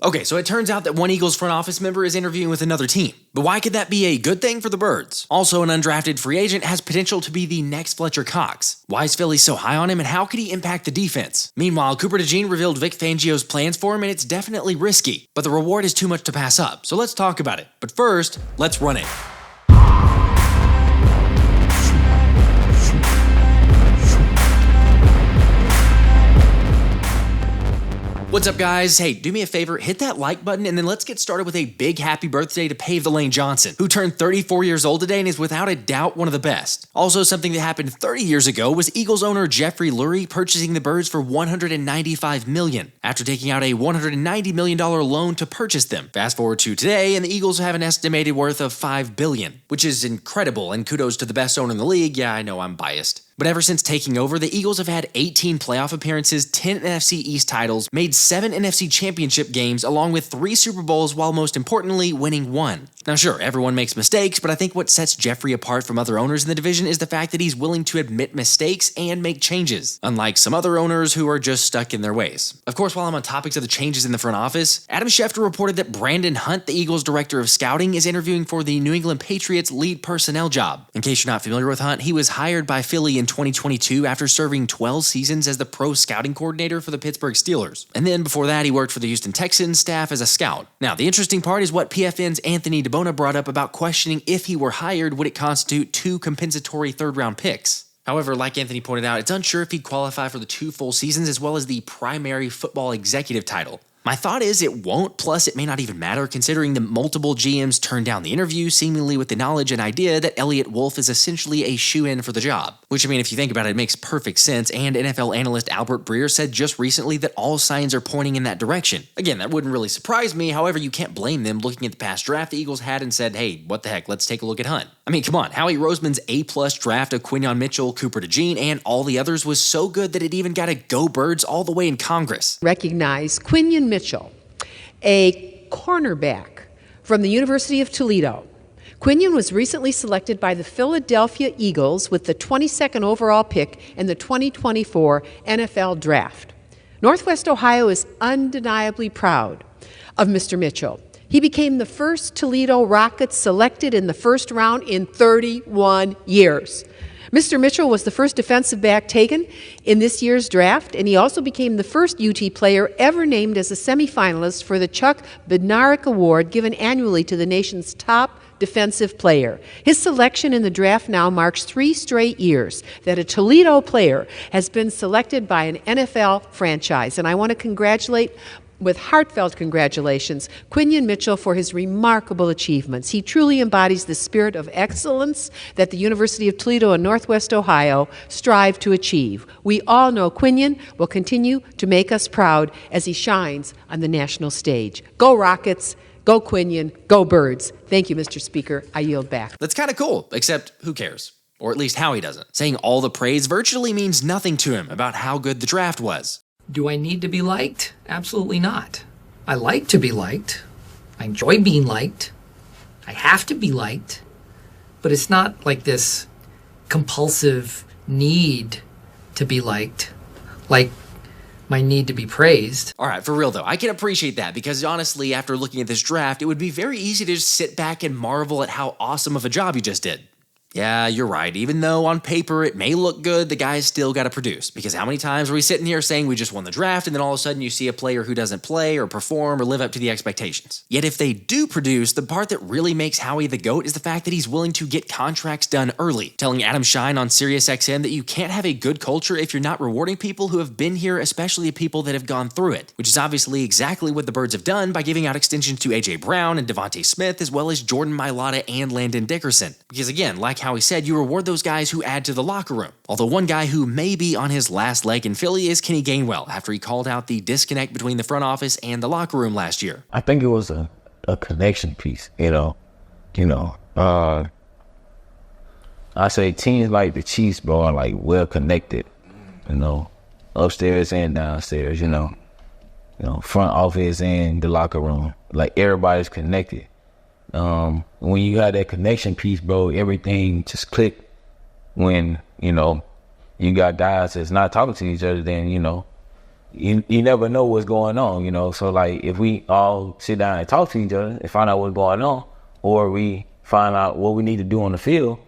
Okay, so it turns out that one Eagles front office member is interviewing with another team. But why could that be a good thing for the Birds? Also, an undrafted free agent has potential to be the next Fletcher Cox. Why is Philly so high on him, and how could he impact the defense? Meanwhile, Cooper DeJean revealed Vic Fangio's plans for him, and it's definitely risky. But the reward is too much to pass up, so let's talk about it. But first, let's run it. What's up, guys? Hey, do me a favor, hit that like button, and then let's get started with a big happy birthday to Pave the Lane Johnson, who turned 34 years old today and is without a doubt one of the best. Also, something that happened 30 years ago was Eagles owner Jeffrey Lurie purchasing the Birds for $195 million, after taking out a $190 million loan to purchase them. Fast forward to today, and the Eagles have an estimated worth of $5 billion, which is incredible, and kudos to the best owner in the league. Yeah, I know I'm biased. But ever since taking over, the Eagles have had 18 playoff appearances, 10 NFC East titles, made 7 NFC Championship games, along with 3 Super Bowls, while most importantly, winning 1. Now sure, everyone makes mistakes, but I think what sets Jeffrey apart from other owners in the division is the fact that he's willing to admit mistakes and make changes, unlike some other owners who are just stuck in their ways. Of course, while I'm on topics of the changes in the front office, Adam Schefter reported that Brandon Hunt, the Eagles director of scouting, is interviewing for the New England Patriots lead personnel job. In case you're not familiar with Hunt, he was hired by Philly in 2022 after serving 12 seasons as the pro scouting coordinator for the Pittsburgh Steelers. And then before that, he worked for the Houston Texans staff as a scout. Now, the interesting part is what PFN's Anthony DeBona brought up about questioning if he were hired, would it constitute 2 compensatory third-round picks? However, like Anthony pointed out, it's unsure if he'd qualify for the 2 full seasons as well as the primary football executive title. My thought is it won't, plus it may not even matter considering the multiple GMs turned down the interview, seemingly with the knowledge and idea that Elliott Wolf is essentially a shoo-in for the job. Which, I mean, if you think about it, it makes perfect sense, and NFL analyst Albert Breer said just recently that all signs are pointing in that direction. Again, that wouldn't really surprise me, however, you can't blame them looking at the past draft the Eagles had and said, hey, what the heck, let's take a look at Hunt. I mean, come on, Howie Roseman's A-plus draft of Quinyon Mitchell, Cooper DeJean, and all the others was so good that it even got a Go Birds all the way in Congress. Recognize Quinyon Mitchell, a cornerback from the University of Toledo. Quinyon was recently selected by the Philadelphia Eagles with the 22nd overall pick in the 2024 NFL Draft. Northwest Ohio is undeniably proud of Mr. Mitchell. He became the first Toledo Rockets selected in the first round in 31 years. Mr. Mitchell was the first defensive back taken in this year's draft, and he also became the first UT player ever named as a semifinalist for the Chuck Bednarik Award given annually to the nation's top defensive player. His selection in the draft now marks 3 straight years that a Toledo player has been selected by an NFL franchise, and I want to congratulate with heartfelt congratulations, Quinyon Mitchell for his remarkable achievements. He truly embodies the spirit of excellence that the University of Toledo and Northwest Ohio strive to achieve. We all know Quinyon will continue to make us proud as he shines on the national stage. Go Rockets, go Quinyon, go Birds. Thank you, Mr. Speaker. I yield back. That's kind of cool, except who cares? Or at least Howie doesn't. Saying all the praise virtually means nothing to him about how good the draft was. Do I need to be liked? Absolutely not. I like to be liked. I enjoy being liked. I have to be liked. But it's not like this compulsive need to be liked, like my need to be praised. All right, for real though, I can appreciate that because honestly, after looking at this draft, it would be very easy to just sit back and marvel at how awesome of a job you just did. Yeah, you're right. Even though on paper it may look good, the guy's still got to produce. Because how many times are we sitting here saying we just won the draft and then all of a sudden you see a player who doesn't play or perform or live up to the expectations? Yet if they do produce, the part that really makes Howie the GOAT is the fact that he's willing to get contracts done early, telling Adam Shine on SiriusXM that you can't have a good culture if you're not rewarding people who have been here, especially people that have gone through it, which is obviously exactly what the Birds have done by giving out extensions to A.J. Brown and Avonte Smith, as well as Jordan Mailata and Landon Dickerson. Because again, like Howie said, you reward those guys who add to the locker room. Although one guy who may be on his last leg in Philly is Kenny Gainwell, after he called out the disconnect between the front office and the locker room last year. I think it was a connection piece, I say teams like the Chiefs, bro, are like well connected, upstairs and downstairs, front office and the locker room. Like everybody's connected. When you got that connection piece, bro, everything just click. When, you got guys that's not talking to each other, then, you never know what's going on, you know. So like if we all sit down and talk to each other and find out what's going on, or we find out what we need to do on the field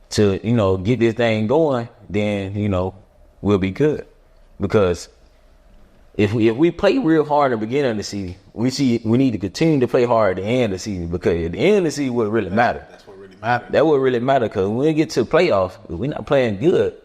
to, you know, get this thing going, then, you know, we'll be good. Because if we play real hard at the beginning of the season, we need to continue to play hard at the end of the season, because at the end of the season what really matter. That's what really matters. That would really matter, because when we get to the playoffs, if we're not playing good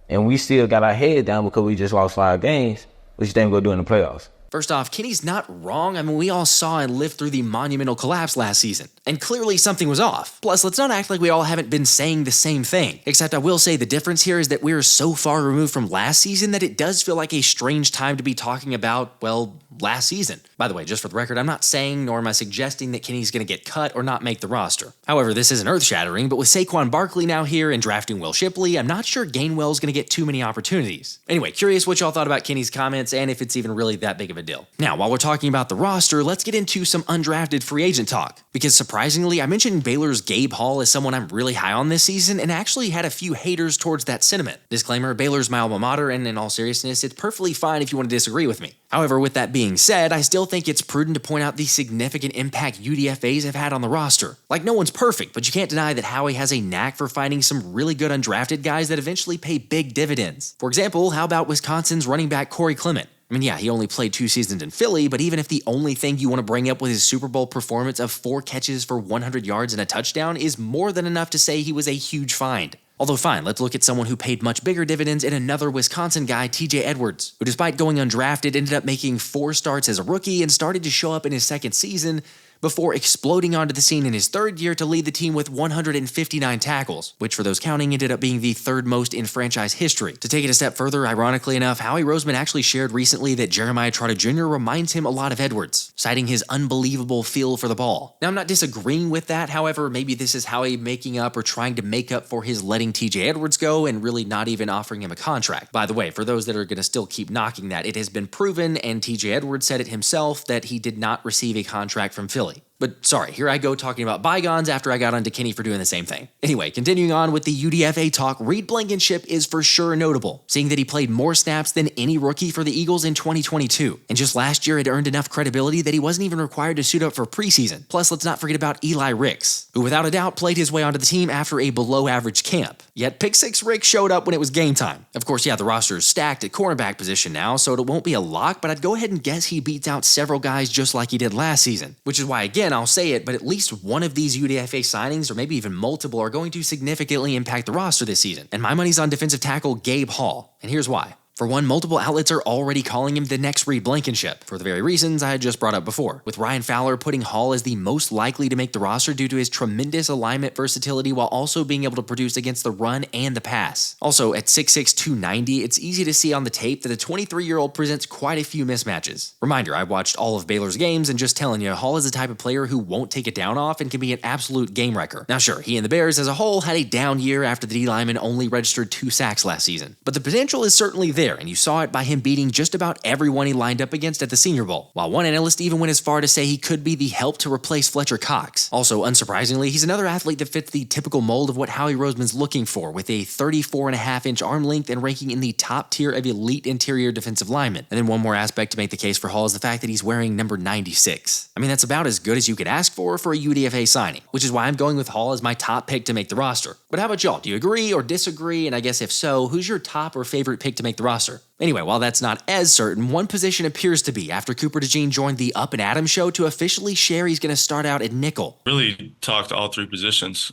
and we still got our head down because we just lost 5 games, what you think we're going to do in the playoffs? First off, Kenny's not wrong. I mean, we all saw and lived through the monumental collapse last season, and clearly something was off. Plus, let's not act like we all haven't been saying the same thing. Except I will say the difference here is that we're so far removed from last season that it does feel like a strange time to be talking about, well, last season. By the way, just for the record, I'm not saying nor am I suggesting that Kenny's going to get cut or not make the roster. However, this isn't earth-shattering, but with Saquon Barkley now here and drafting Will Shipley, I'm not sure Gainwell's going to get too many opportunities. Anyway, curious what y'all thought about Kenny's comments and if it's even really that big of a deal. Now, while we're talking about the roster, let's get into some undrafted free agent talk. Because surprisingly, I mentioned Baylor's Gabe Hall as someone I'm really high on this season and actually had a few haters towards that sentiment. Disclaimer, Baylor's my alma mater, and in all seriousness, it's perfectly fine if you want to disagree with me. However, with that being said, I still think it's prudent to point out the significant impact UDFAs have had on the roster. Like, no one's perfect, but you can't deny that Howie has a knack for finding some really good undrafted guys that eventually pay big dividends. For example, how about Wisconsin's running back Corey Clement? I mean, yeah, he only played 2 seasons in Philly, but even if the only thing you want to bring up with his Super Bowl performance of 4 catches for 100 yards and a touchdown is more than enough to say he was a huge find. Although fine, let's look at someone who paid much bigger dividends in another Wisconsin guy, TJ Edwards, who despite going undrafted ended up making 4 starts as a rookie and started to show up in his second season before exploding onto the scene in his 3rd year to lead the team with 159 tackles, which for those counting ended up being the 3rd most in franchise history. To take it a step further, ironically enough, Howie Roseman actually shared recently that Jeremiah Trotter Jr. reminds him a lot of Edwards, citing his unbelievable feel for the ball. Now, I'm not disagreeing with that, however, maybe this is Howie making up or trying to make up for his letting TJ Edwards go and really not even offering him a contract. By the way, for those that are going to still keep knocking that, it has been proven, and TJ Edwards said it himself, that he did not receive a contract from Philly. But sorry, here I go talking about bygones after I got onto Kenny for doing the same thing. Anyway, continuing on with the UDFA talk, Reed Blankenship is for sure notable, seeing that he played more snaps than any rookie for the Eagles in 2022. And just last year had earned enough credibility that he wasn't even required to suit up for preseason. Plus, let's not forget about Eli Ricks, who without a doubt played his way onto the team after a below-average camp. Yet Pick 6 Rick showed up when it was game time. Of course, yeah, the roster is stacked at cornerback position now, so it won't be a lock, but I'd go ahead and guess he beats out several guys just like he did last season. Which is why, again, I'll say it, but at least one of these UDFA signings, or maybe even multiple, are going to significantly impact the roster this season. And my money's on defensive tackle Gabe Hall, and here's why. For one, multiple outlets are already calling him the next Reed Blankenship, for the very reasons I had just brought up before, with Ryan Fowler putting Hall as the most likely to make the roster due to his tremendous alignment versatility while also being able to produce against the run and the pass. Also, at 6'6", 290, it's easy to see on the tape that the 23-year-old presents quite a few mismatches. Reminder, I watched all of Baylor's games, and just telling you, Hall is the type of player who won't take it down off and can be an absolute game wrecker. Now sure, he and the Bears as a whole had a down year after the D-lineman only registered 2 sacks last season, but the potential is certainly there, and you saw it by him beating just about everyone he lined up against at the Senior Bowl, while one analyst even went as far to say he could be the help to replace Fletcher Cox. Also, unsurprisingly, he's another athlete that fits the typical mold of what Howie Roseman's looking for, with a 34.5-inch arm length and ranking in the top tier of elite interior defensive linemen. And then one more aspect to make the case for Hall is the fact that he's wearing number 96. I mean, that's about as good as you could ask for a UDFA signing, which is why I'm going with Hall as my top pick to make the roster. But how about y'all? Do you agree or disagree? And I guess if so, who's your top or favorite pick to make the roster? Anyway, while that's not as certain, one position appears to be after Cooper DeJean joined the Up and Adams show to officially share he's going to start out at nickel. Really talked all 3 positions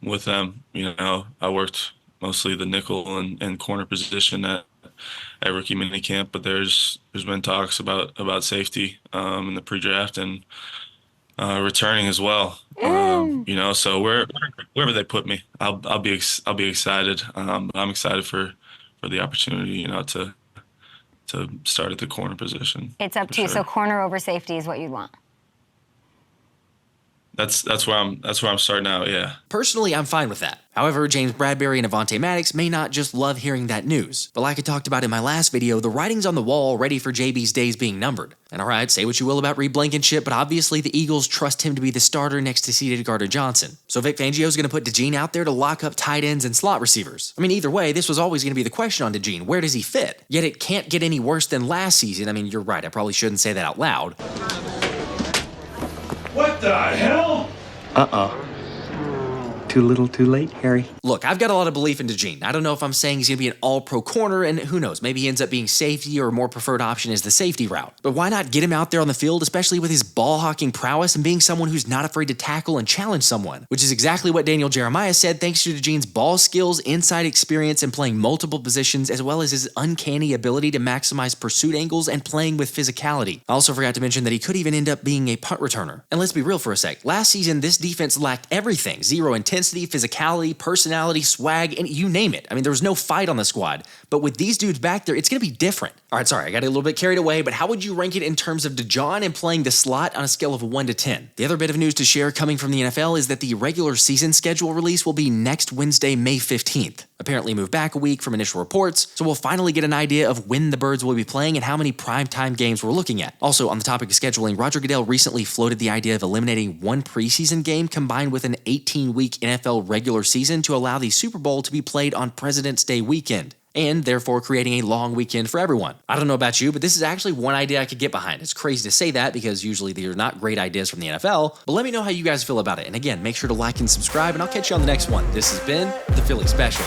with them. You know, I worked mostly the nickel and corner position at rookie minicamp, but there's been talks about safety in the pre-draft and returning as well. You know, so wherever they put me, I'll be excited. I'm excited for the opportunity, you know, to start at the corner position. It's up to you. So corner over safety is what you'd want. that's where I'm starting out. Yeah. Personally, I'm fine with that. However, James Bradberry and Avonte Maddox may not just love hearing that news. But like I talked about in my last video, the writing's on the wall already for JB's days being numbered. And alright, say what you will about Reed Blankenship, but obviously the Eagles trust him to be the starter next to seated Gardner-Johnson. So Vic Fangio's going to put DeJean out there to lock up tight ends and slot receivers. I mean, either way, this was always going to be the question on DeJean. Where does he fit? Yet it can't get any worse than last season. I mean, you're right, I probably shouldn't say that out loud. What the hell? Too little, too late, Harry. Look, I've got a lot of belief in DeJean. I don't know if I'm saying he's going to be an all-pro corner, and who knows, maybe he ends up being safety or a more preferred option is the safety route. But why not get him out there on the field, especially with his ball-hawking prowess and being someone who's not afraid to tackle and challenge someone, which is exactly what Daniel Jeremiah said thanks to DeJean's ball skills, inside experience, and playing multiple positions, as well as his uncanny ability to maximize pursuit angles and playing with physicality. I also forgot to mention that he could even end up being a punt returner. And let's be real for a sec, last season this defense lacked everything: zero intensity, physicality, personality, swag, and you name it. I mean, there was no fight on the squad. But with these dudes back there, it's going to be different. All right, sorry, I got a little bit carried away, but how would you rank it in terms of DeJean and playing the slot on a scale of 1 to 10? The other bit of news to share coming from the NFL is that the regular season schedule release will be next Wednesday, May 15th. Apparently moved back a week from initial reports, so we'll finally get an idea of when the Birds will be playing and how many primetime games we're looking at. Also, on the topic of scheduling, Roger Goodell recently floated the idea of eliminating one preseason game combined with an 18-week NFL regular season to allow the Super Bowl to be played on President's Day weekend, and therefore creating a long weekend for everyone. I don't know about you, but this is actually one idea I could get behind. It's crazy to say that because usually they're not great ideas from the NFL, but let me know how you guys feel about it. And again, make sure to like and subscribe, and I'll catch you on the next one. This has been the Philly Special.